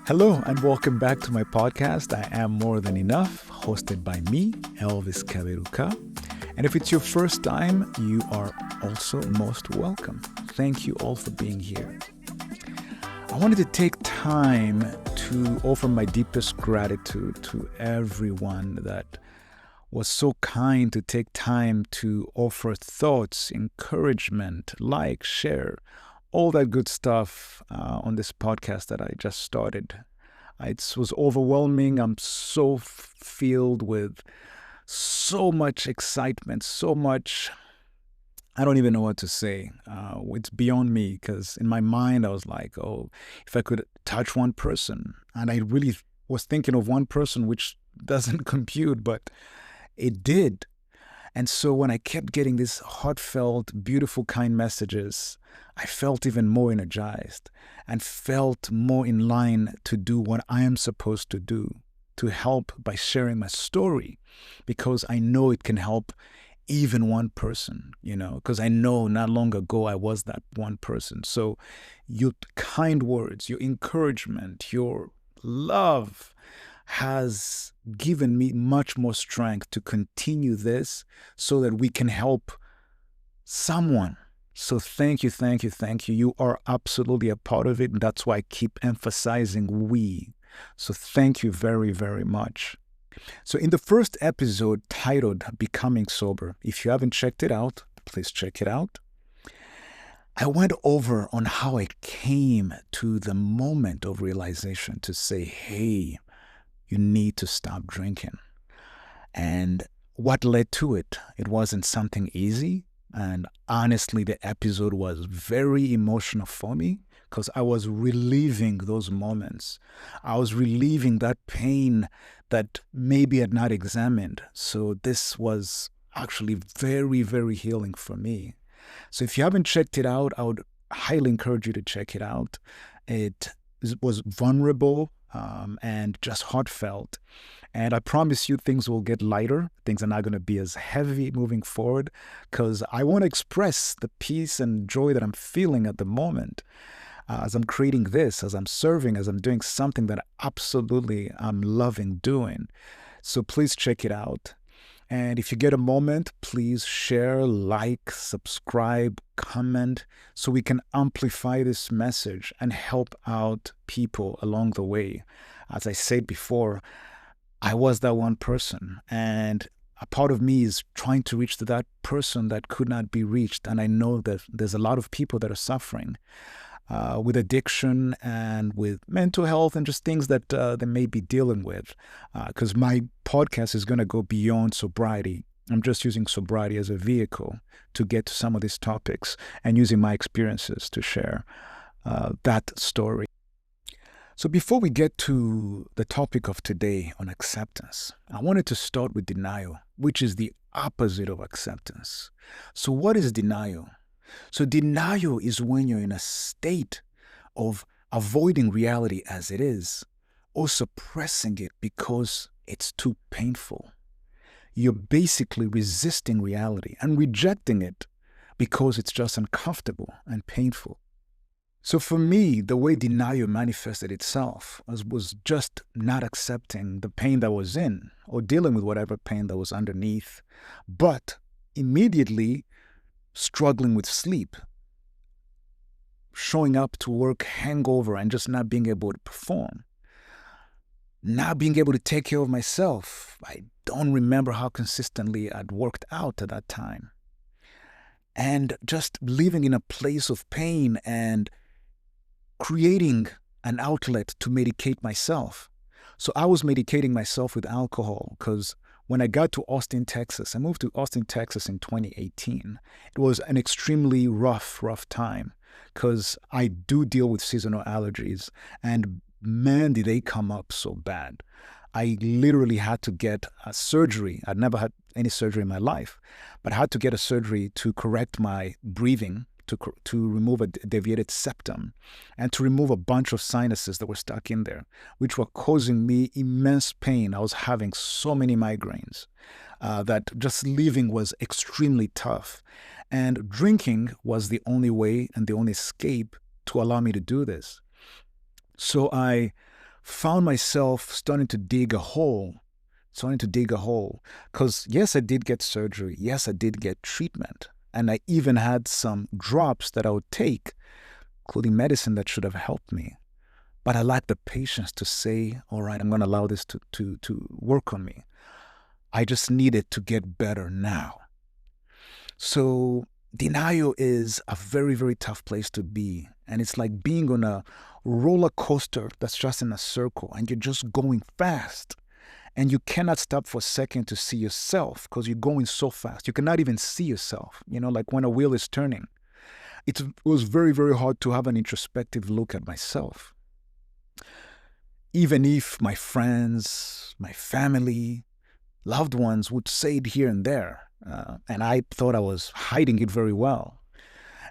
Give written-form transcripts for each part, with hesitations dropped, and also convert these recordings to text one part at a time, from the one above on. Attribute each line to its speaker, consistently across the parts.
Speaker 1: Hello and welcome back to my podcast. I Am More Than Enough, hosted by me, Elvis Kaberuka. And if it's your first time, you are also most welcome. Thank you all for being here. I wanted to take time to offer my deepest gratitude to everyone that was so kind to take time to offer thoughts, encouragement, like, share, all that good stuff on this podcast that I just started. It was overwhelming. I'm so filled with so much excitement, so much. I don't even know what to say. It's beyond me because in my mind, I was like, oh, if I could touch one person. And I really was thinking of one person, which doesn't compute, but it did. And so when I kept getting these heartfelt, beautiful, kind messages, I felt even more energized and felt more in line to do what I am supposed to do, to help by sharing my story, because I know it can help even one person, because I know not long ago I was that one person. So your kind words, your encouragement, your love has given me much more strength to continue this so that we can help someone. So thank you, thank you, thank you. You are absolutely a part of it. And that's why I keep emphasizing we. So thank you very, very much. So in the first episode titled Becoming Sober, if you haven't checked it out, please check it out. I went over on how I came to the moment of realization to say, hey, you need to stop drinking. And what led to it? It wasn't something easy. And honestly, the episode was very emotional for me because I was reliving those moments. I was reliving that pain that maybe I had not examined. So this was actually very, very healing for me. So if you haven't checked it out, I would highly encourage you to check it out. It was vulnerable and just heartfelt. And I promise you things will get lighter. Things are not going to be as heavy moving forward because I want to express the peace and joy that I'm feeling at the moment as I'm creating this, as I'm serving, as I'm doing something that absolutely I'm loving doing. So please check it out. And if you get a moment, please share, like, subscribe, comment, so we can amplify this message and help out people along the way. As I said before, I was that one person, and a part of me is trying to reach to that person that could not be reached. And I know that there's a lot of people that are suffering with addiction and with mental health and just things that they may be dealing with. Because my podcast is going to go beyond sobriety. I'm just using sobriety as a vehicle to get to some of these topics and using my experiences to share that story. So before we get to the topic of today on acceptance, I wanted to start with denial, which is the opposite of acceptance. So what is denial? So denial is when you're in a state of avoiding reality as it is or suppressing it because it's too painful. You're basically resisting reality and rejecting it because it's just uncomfortable and painful. So for me, the way denial manifested itself was just not accepting the pain that was in or dealing with whatever pain that was underneath, but immediately struggling with sleep, showing up to work hangover and just not being able to perform, not being able to take care of myself. I don't remember how consistently I'd worked out at that time. And just living in a place of pain and creating an outlet to medicate myself. So I was medicating myself with alcohol because when I got to Austin, Texas, I moved to Austin, Texas in 2018. It was an extremely rough time because I do deal with seasonal allergies, and man, did they come up so bad. I literally had to get a surgery. I'd never had any surgery in my life, but I had to get a surgery to correct my breathing, to remove a deviated septum and to remove a bunch of sinuses that were stuck in there, which were causing me immense pain. I was having so many migraines that just living was extremely tough. And drinking was the only way and the only escape to allow me to do this. So I found myself starting to dig a hole. Because yes, I did get surgery. Yes, I did get treatment. And I even had some drops that I would take, including medicine that should have helped me. But I lacked the patience to say, all right, I'm going to allow this to work on me. I just needed to get better now. So denial is a very, very tough place to be. And it's like being on a roller coaster that's just in a circle and you're just going fast. And you cannot stop for a second to see yourself because you're going so fast. You cannot even see yourself, like when a wheel is turning. It was very, very hard to have an introspective look at myself. Even if my friends, my family, loved ones would say it here and there, and I thought I was hiding it very well.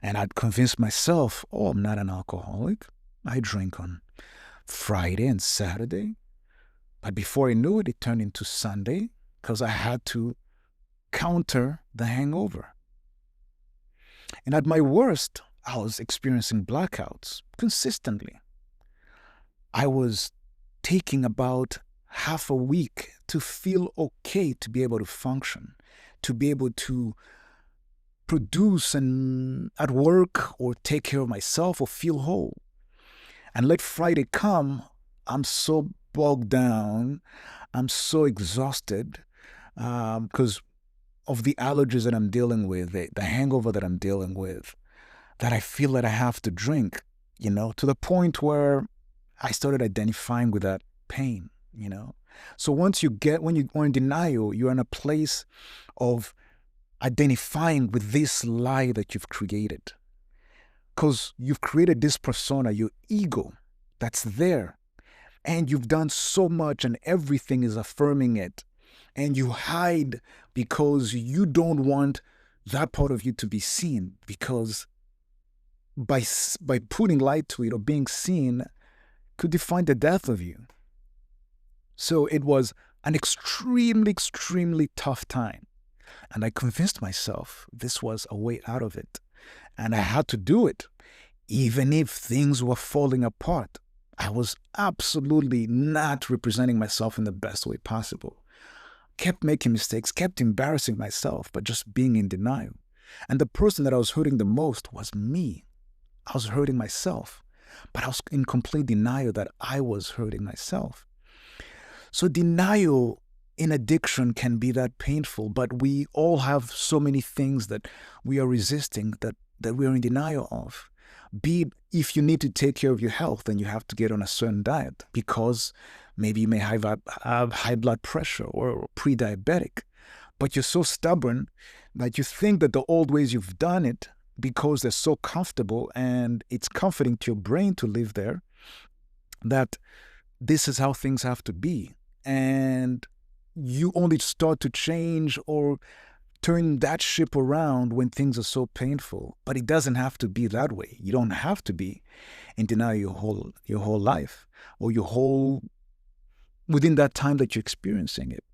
Speaker 1: And I'd convinced myself, I'm not an alcoholic. I drink on Friday and Saturday. But before I knew it, it turned into Sunday because I had to counter the hangover. And at my worst, I was experiencing blackouts consistently. I was taking about half a week to feel okay to be able to function, to be able to produce and at work or take care of myself or feel whole. And let Friday come, I'm so bogged down, I'm so exhausted because of the allergies that I'm dealing with, the hangover that I'm dealing with, that I feel that I have to drink, to the point where I started identifying with that pain, So when you're in denial, you're in a place of identifying with this lie that you've created. Because you've created this persona, your ego, that's there. And you've done so much and everything is affirming it. And you hide because you don't want that part of you to be seen. Because by putting light to it or being seen could define the death of you. So it was an extremely, extremely tough time. And I convinced myself this was a way out of it. And I had to do it. Even if things were falling apart, I was absolutely not representing myself in the best way possible. Kept making mistakes, kept embarrassing myself, but just being in denial. And the person that I was hurting the most was me. I was hurting myself, but I was in complete denial that I was hurting myself. So denial in addiction can be that painful, but we all have so many things that we are resisting, that we are in denial of. Be it if you need to take care of your health, then you have to get on a certain diet because maybe you may have high blood pressure or pre-diabetic. But you're so stubborn that you think that the old ways you've done it, because they're so comfortable and it's comforting to your brain to live there, that this is how things have to be. And you only start to change or turn that ship around when things are so painful. But it doesn't have to be that way. You don't have to be in denial your whole life or within that time that you're experiencing it.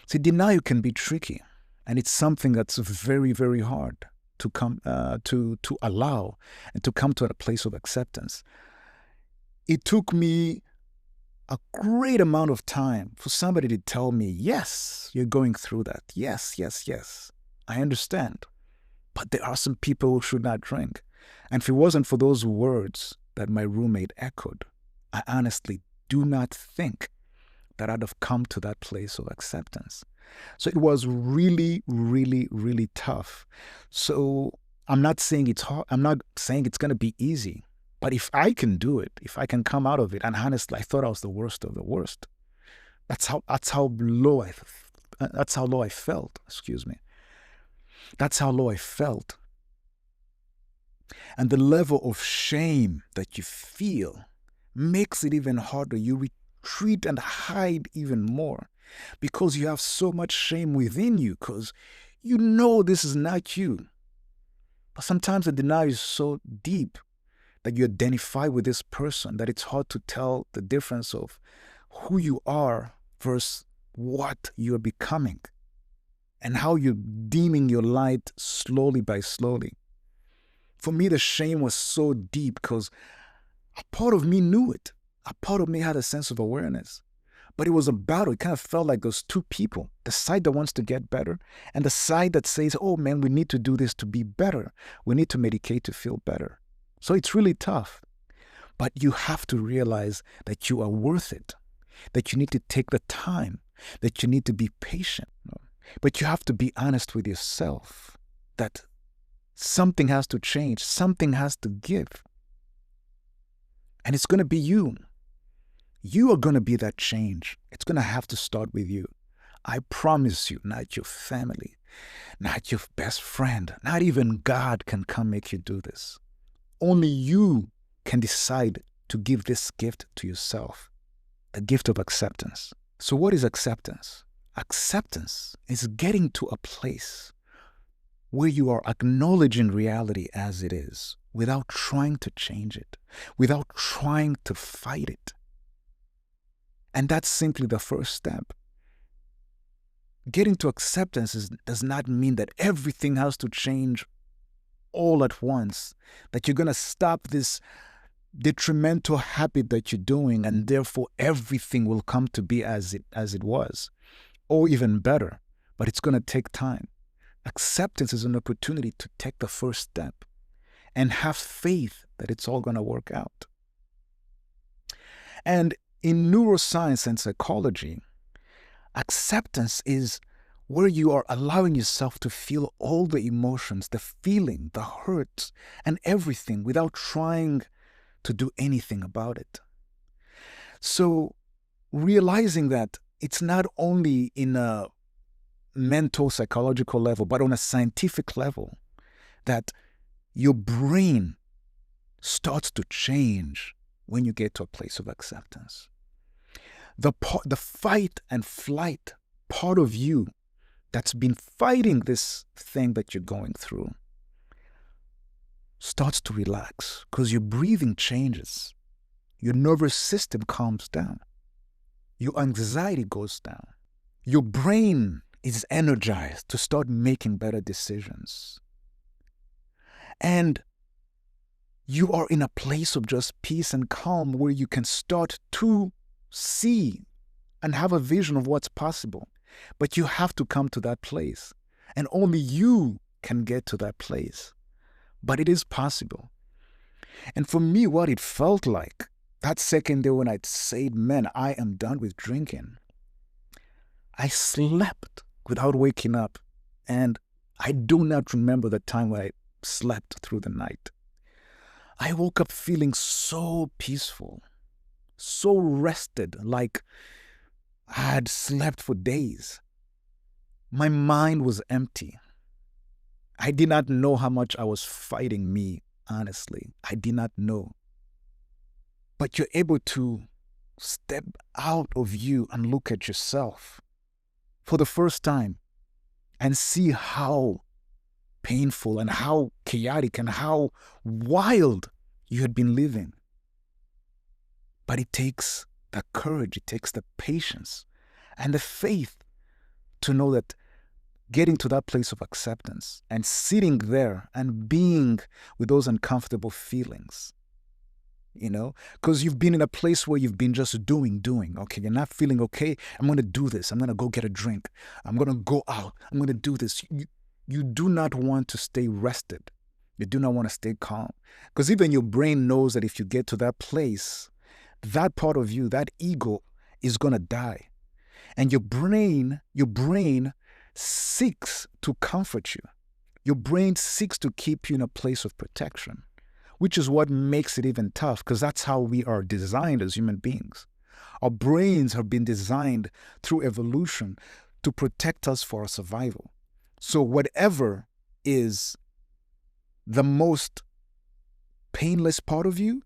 Speaker 1: See, denial can be tricky, and it's something that's very, very hard to come to allow and to come to a place of acceptance. It took me a great amount of time for somebody to tell me, yes, you're going through that. Yes, yes, yes. I understand. But there are some people who should not drink. And if it wasn't for those words that my roommate echoed, I honestly do not think that I'd have come to that place of acceptance. So it was really, really, really tough. So I'm not saying it's hard. I'm not saying it's going to be easy. But if I can do it, if I can come out of it, and honestly, I thought I was the worst of the worst. That's how low I felt. Excuse me. That's how low I felt. And the level of shame that you feel makes it even harder. You retreat and hide even more because you have so much shame within you because you know this is not you. But sometimes the denial is so deep that you identify with this person, that it's hard to tell the difference of who you are versus what you're becoming and how you're dimming your light slowly by slowly. For me, the shame was so deep because a part of me knew it. A part of me had a sense of awareness. But it was a battle. It kind of felt like those two people, the side that wants to get better and the side that says, oh man, we need to do this to be better. We need to medicate to feel better. So it's really tough. But you have to realize that you are worth it, that you need to take the time, that you need to be patient. But you have to be honest with yourself that something has to change, something has to give. And it's going to be you. You are going to be that change. It's going to have to start with you. I promise you, not your family, not your best friend, not even God can come make you do this. Only you can decide to give this gift to yourself, the gift of acceptance. So what is acceptance? Acceptance is getting to a place where you are acknowledging reality as it is without trying to change it, without trying to fight it. And that's simply the first step. Getting to acceptance does not mean that everything has to change all at once, that you're going to stop this detrimental habit that you're doing and therefore everything will come to be as it was, or even better, but it's going to take time. Acceptance is an opportunity to take the first step and have faith that it's all going to work out. And in neuroscience and psychology, acceptance is where you are allowing yourself to feel all the emotions, the feeling, the hurt, and everything without trying to do anything about it. So realizing that it's not only in a mental, psychological level, but on a scientific level, that your brain starts to change when you get to a place of acceptance. The fight and flight part of you that's been fighting this thing that you're going through starts to relax because your breathing changes. Your nervous system calms down. Your anxiety goes down. Your brain is energized to start making better decisions. And you are in a place of just peace and calm where you can start to see and have a vision of what's possible. But you have to come to that place. And only you can get to that place. But it is possible. And for me, what it felt like, that second day when I said, man, I am done with drinking, I slept without waking up. And I do not remember the time when I slept through the night. I woke up feeling so peaceful, so rested, like I had slept for days. My mind was empty. I did not know how much I was fighting me, honestly. I did not know. But you're able to step out of you and look at yourself for the first time and see how painful and how chaotic and how wild you had been living. But it takes the courage, it takes the patience and the faith to know that getting to that place of acceptance and sitting there and being with those uncomfortable feelings, because you've been in a place where you've been just doing. Okay, you're not feeling okay. I'm going to do this. I'm going to go get a drink. I'm going to go out. I'm going to do this. You do not want to stay rested. You do not want to stay calm. Because even your brain knows that if you get to that place, that part of you, that ego, is going to die. And your brain seeks to comfort you. Your brain seeks to keep you in a place of protection, which is what makes it even tough, because that's how we are designed as human beings. Our brains have been designed through evolution to protect us for our survival. So whatever is the most painless part of you,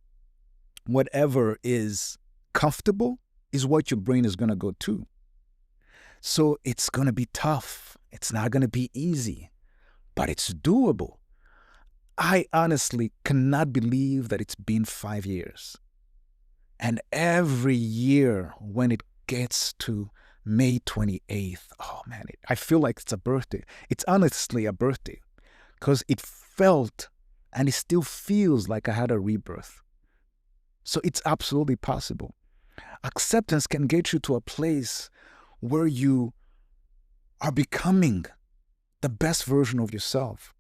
Speaker 1: whatever is comfortable, is what your brain is going to go to. So it's going to be tough. It's not going to be easy, but it's doable. I honestly cannot believe that it's been 5 years. And every year when it gets to May 28th, oh man, I feel like it's a birthday. It's honestly a birthday because it felt and it still feels like I had a rebirth. So it's absolutely possible. Acceptance can get you to a place where you are becoming the best version of yourself.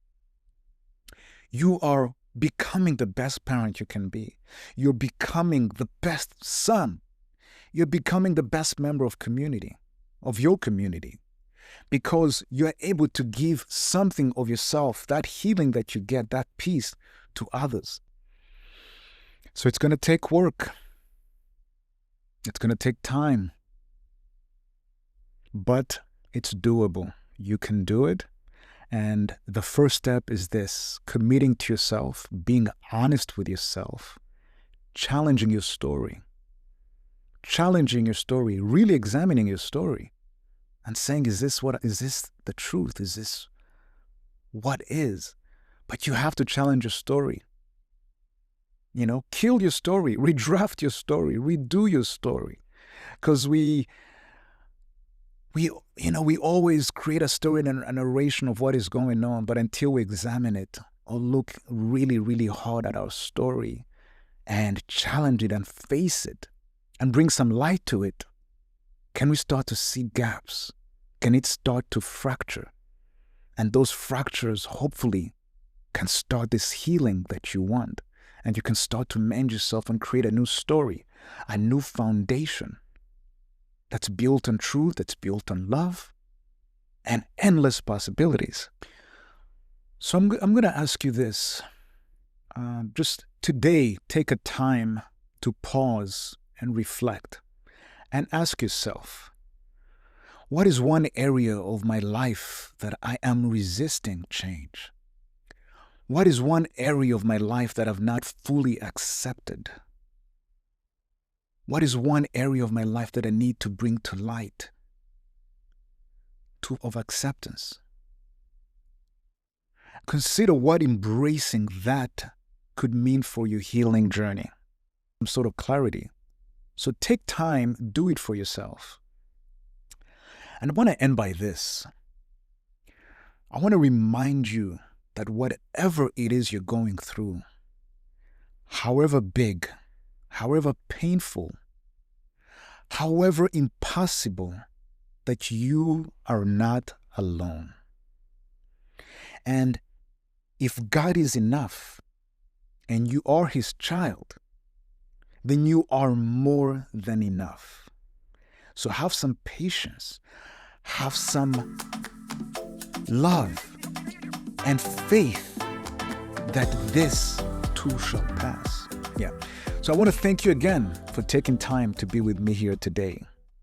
Speaker 1: You are becoming the best parent you can be. You're becoming the best son. You're becoming the best member of your community, because you're able to give something of yourself, that healing that you get, that peace, to others. So it's going to take work. It's going to take time. But it's doable. You can do it. And the first step is this: committing to yourself, being honest with yourself, challenging your story, really examining your story and saying, is this the truth? Is this what is? But you have to challenge your story. Kill your story, redraft your story, redo your story. Because we always create a story and a narration of what is going on, but until we examine it or look really, really hard at our story and challenge it and face it and bring some light to it, can we start to see gaps? Can it start to fracture? And those fractures, hopefully, can start this healing that you want. And you can start to mend yourself and create a new story, a new foundation that's built on truth, that's built on love, and endless possibilities. So I'm going to ask you this. Just today, take a time to pause and reflect and ask yourself, what is one area of my life that I am resisting change? What is one area of my life that I've not fully accepted? What is one area of my life that I need to bring to light of acceptance? Consider what embracing that could mean for your healing journey. Some sort of clarity. So take time, do it for yourself. And I want to end by this. I want to remind you that whatever it is you're going through, however big, however painful, however impossible, that you are not alone. And if God is enough and you are His child, then you are more than enough. So have some patience, have some love and faith that this too shall pass. Yeah. So I want to thank you again for taking time to be with me here today.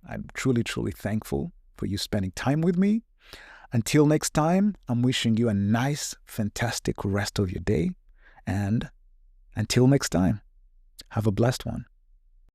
Speaker 1: I'm truly, truly thankful for you spending time with me. Until next time, I'm wishing you a nice, fantastic rest of your day. And until next time, have a blessed one.